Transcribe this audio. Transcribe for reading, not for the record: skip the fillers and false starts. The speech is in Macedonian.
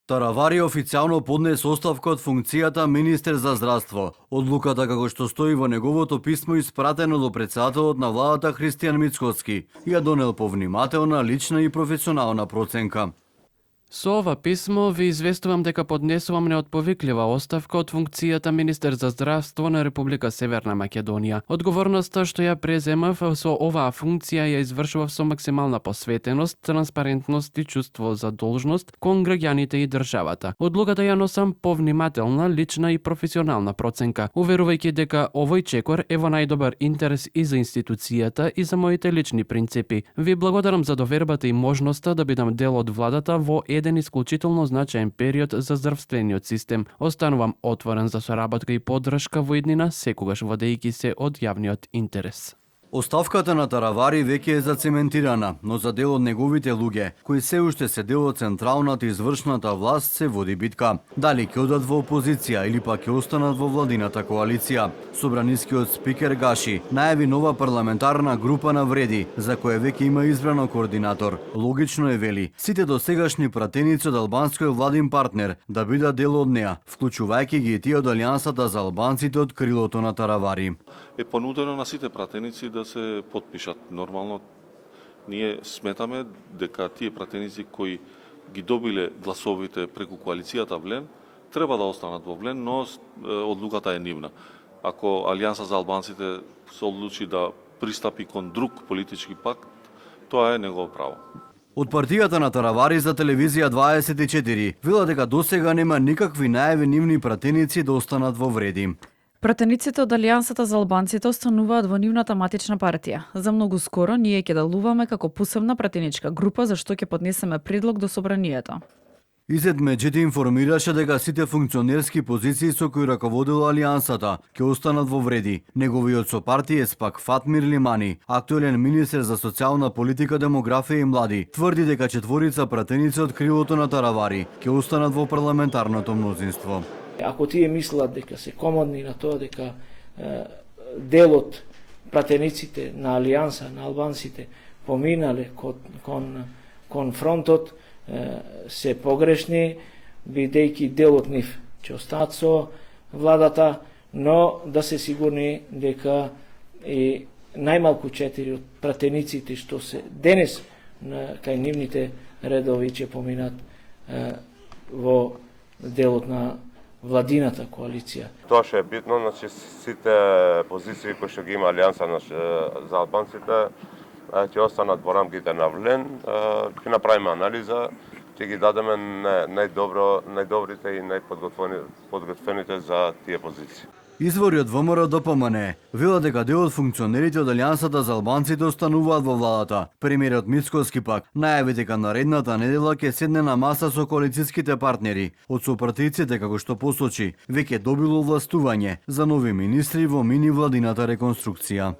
Таравари официјално поднесе оставка од функцијата министер за здравство. Одлуката, како што стои во неговото писмо испратено до претседателот на владата Христијан Мицкоски, ја донел по внимателна, лична и професионална проценка. Со ова писмо ви известувам дека поднесувам неотповиклива оставка од функцијата министер за здравство на Република Северна Македонија. Одговорноста што ја преземав со оваа функција ја извршував со максимална посветеност, транспарентност и чувство за должност кон граѓаните и државата. Одлуката ја носам по внимателна, лична и професионална проценка, уверувајќи дека овој чекор е во најдобар интерес и за институцијата и за моите лични принципи. Ви благодарам за довербата и можноста да бидам дел од владата во еден исклучително значаен период за здравствениот систем. Останувам отворен за соработка и поддршка во иднина, секогаш водејќи се од јавниот интерес. Оставката на Таравари веќе е зацементирана, но за дел од неговите луѓе, кои се уште се дел од централната и извршната власт, се води битка. Дали ќе одат во опозиција или пак ќе останат во владината коалиција. Собранискиот спикер Гаши најави нова парламентарна група на вреди, за која веќе има избрано координатор. Логично е, вели, сите досегашни пратеници од албанскиот владин партнер да бидат дел од неа, вклучувајќи ги и тие од Алијансата за албанците од крилото на Таравари. Е понудено на сите пратеници да се потпишат. Нормално, ние сметаме дека тие пратеници кои ги добиле гласовите преку коалицијата Влен, треба да останат во Влен, но одлуката е нивна. Ако Алијанса за албанците се одлучи да пристапи кон друг политички пакт, тоа е негово право. Од партијата на Таравари за телевизија 24 вела дека досега нема никакви најави нивни пратеници да останат во вреди. Пратениците од Алијансата за албанците остануваат во нивната матична партија. За многу скоро ние ќе делуваме како посебна пратеничка група за што ќе поднесеме предлог до собранието. Изет Меджеди информираше дека сите функционерски позиции со кои раководела Алијансата ќе останат во вреди. Неговиот сопартиец пак Фатмир Лимани, актуелен министер за социјална политика, демографија и млади, тврди дека четворица пратеници од крилото на Таравари ќе останат во парламентарното мнозинство. Ако тие мислат дека се комодни на тоа дека делот пратениците на Алијанса, на албанците, поминале кон фронтот, се погрешни, бидејќи делот нив ќе остаат со владата, но да се сигурни дека и најмалку 4 од пратениците што се денес кај нивните редови ќе поминат во делот на владината коалиција. Тоа што е битно, значи сите позиции кои што ги има Алијанса за албанците ќе останат во рамките на Влен. Ќе направиме анализа, ќе ги дадеме најдобрите и најподготвените за тие позиции. Извори од ВМРО ДПМН вела дека дел од функционерите од Алијансата за албанците остануваат во владата. Премиерот Мицкоски пак најави дека наредната недела ќе седне на маса со коалицијските партнери. Од сопартијците, како што посочи, веќе добило властување за нови министри во мини владината реконструкција.